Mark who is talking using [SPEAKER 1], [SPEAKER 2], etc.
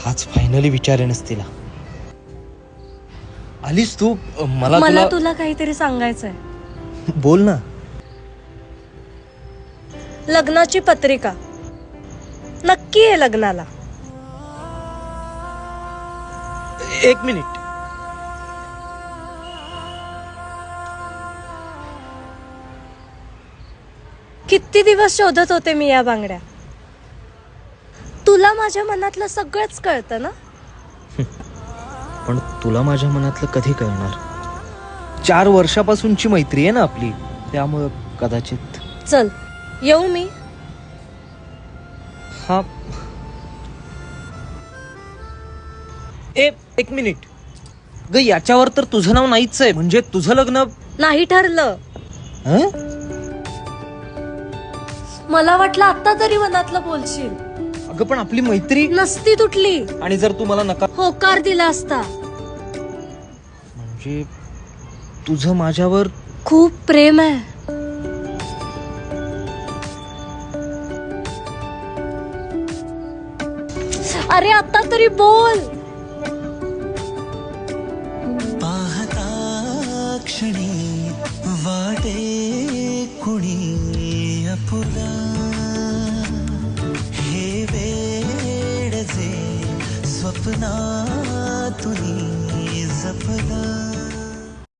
[SPEAKER 1] आज फायनली विचारेनच तिला. आलीस तू. मला
[SPEAKER 2] तुला काहीतरी सांगायचंय.
[SPEAKER 1] बोल ना.
[SPEAKER 2] लग्नाची पत्रिका नक्की आहे लग्नाला.
[SPEAKER 1] एक मिनिट.
[SPEAKER 2] किती दिवस शोधत होते मी या बांगड्या. तुला माझ्या मनातलं सगळंच कळतं ना.
[SPEAKER 1] पण तुला माझ्या मनातलं कधी कळणार. 4 वर्षापासूनची मैत्री आहे ना आपली, त्यामुळं कदाचित.
[SPEAKER 2] चल येऊ मी.
[SPEAKER 1] हा. एक मिनिट ग. याच्यावर तर तुझं नाव नाहीच आहे. म्हणजे तुझं लग्न
[SPEAKER 2] नाही ठरलं.
[SPEAKER 1] हं?
[SPEAKER 2] मला वाटलं आता तरी मनातलं बोलशील.
[SPEAKER 1] अगं पण आपली मैत्री
[SPEAKER 2] नसती तुटली.
[SPEAKER 1] आणि जर तू मला नकार
[SPEAKER 2] होकार दिला असता.
[SPEAKER 1] म्हणजे तुझं माझ्यावर
[SPEAKER 2] खूप प्रेम आहे. अरे आता तरी बोल.